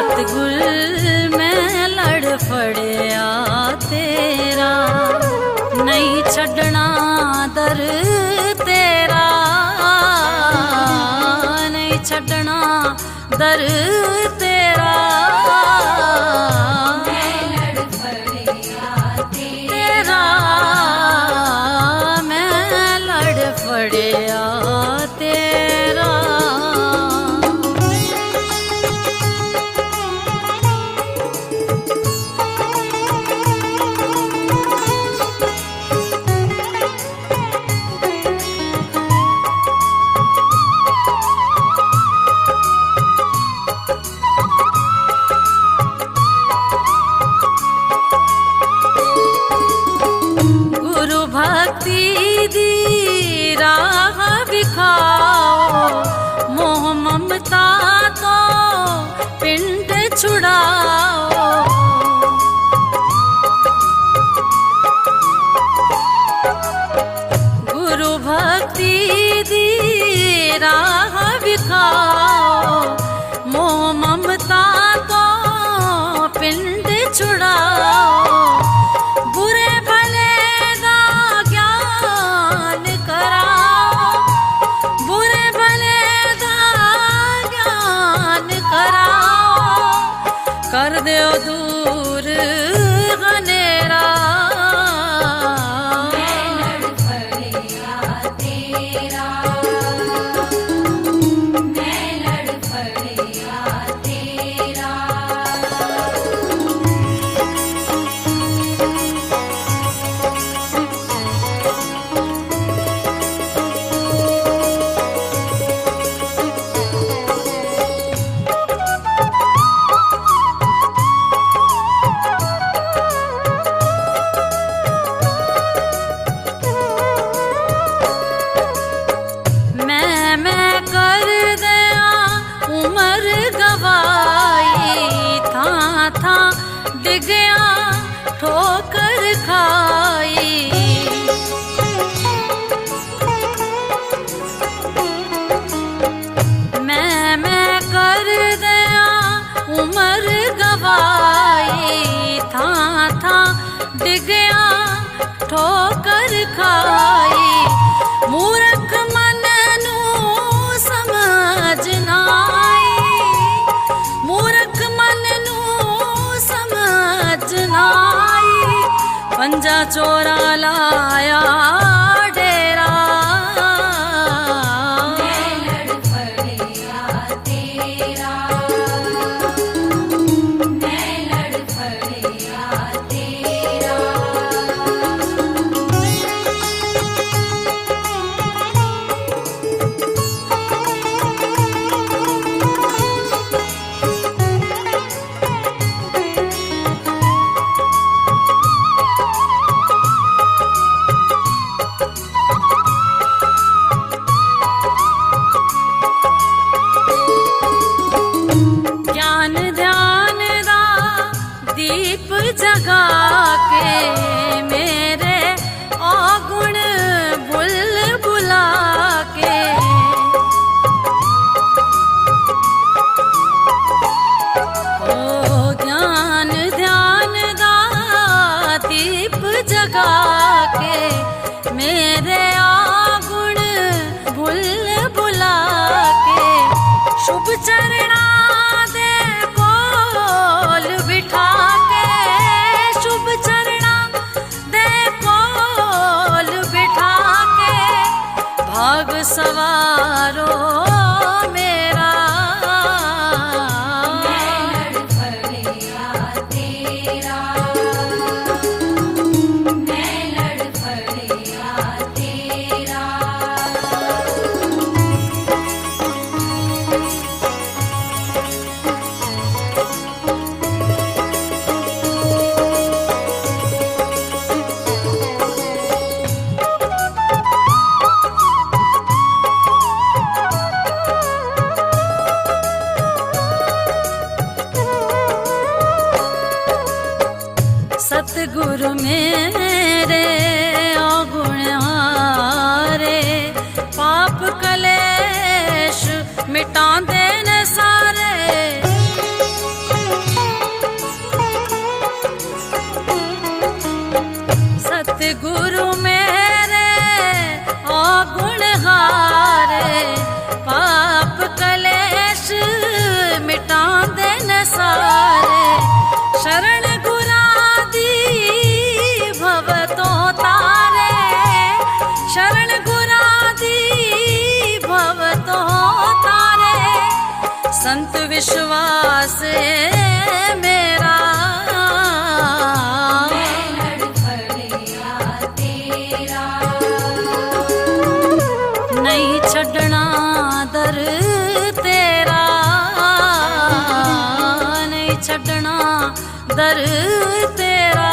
सतगुर मैं लड़ फड़िया तेरा, नहीं छड़ना दर तेरा, नहीं छड़ना दर तेरा। मैं लड़ फड़िया तेरा, मैं लड़ फड़िया तेरा। भक्ति दी राह बिखाओ, मोह ममता तो पिंड छुड़ाओ। गुरु भक्ति दी राह बिखाओ, मोह ममता तो पिंड छुड़ाओ। कर दो दूर गनेरा, मैं लड़ फड़िया तेरा, मैं लड़ फड़िया तेरा। मैं कर दया उमर गवाई, था डिग गया ठोकर खाई। मैं कर दया उमर गवाई, था डिग गया ठोकर खाई। मूर्ख मन समझ नाई, मूर्ख मन समझ नाई। पंजा चोरा लाया डेरा, मैं लड़ फड़िया तेरा, मैं लड़ फड़िया तेरा। ज्ञान ध्यान दा दीप जगा के, मेरे अवगुण भुल भुला के। ओ ज्ञान ध्यान दा दीप जगा के, मेरे अवगुण भुल भुला के। शुभ चरणा दे कोल बिठा के, शुभ चरणा दे कोल बिठा के। भाग सवारो मेरा, मैं लड़ फड़िया तेरा, मैं लड़ फड़िया तेरा। सतगुरु मेरे अवगुण हारे, पाप कलेश मिटांदे न सारे। सारे शरण गुरा दी भव तो तारे शरण गुरा दी भव तो तारे संत विश्वास मेरा मैं लड़ फड़िया तेरा नहीं छड़ना दर तेरा नहीं छड़ना दर तेरा